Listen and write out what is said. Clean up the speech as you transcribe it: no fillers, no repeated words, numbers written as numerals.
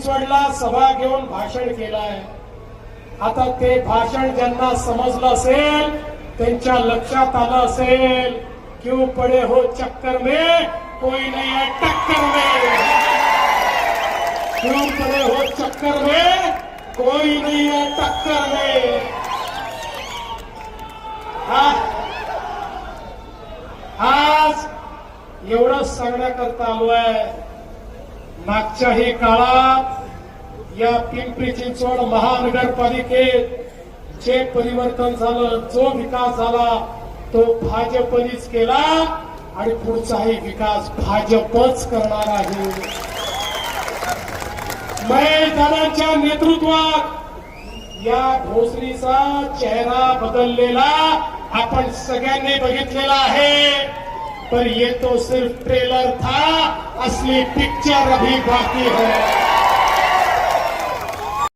चिंचवडला सभा घेऊन भाषण केलंय. आता ते भाषण ज्यांना समजलं असेल त्यांच्या लक्षात आलं असेल क्यों पड़े हो चक्कर में कोई नहीं है टक्कर में. क्यों पड़े हो चक्कर में कोई नहीं है टक्कर में. आज एवढंच सांगण्याकरता आलोय. मागच्याही काळात या पिंपरी चिंचवड महानगरपालिकेत जे परिवर्तन झालं, जो विकास झाला तो भाजपनेच केला आणि पुढचाही विकास भाजपच करणार आहे. महेश दादांच्या नेतृत्वात या भोसरीचा चेहरा बदललेला आपण सगळ्यांनी बघितलेला आहे. पर ये तो सिर्फ ट्रेलर था, असली पिक्चर अभी बाकी है.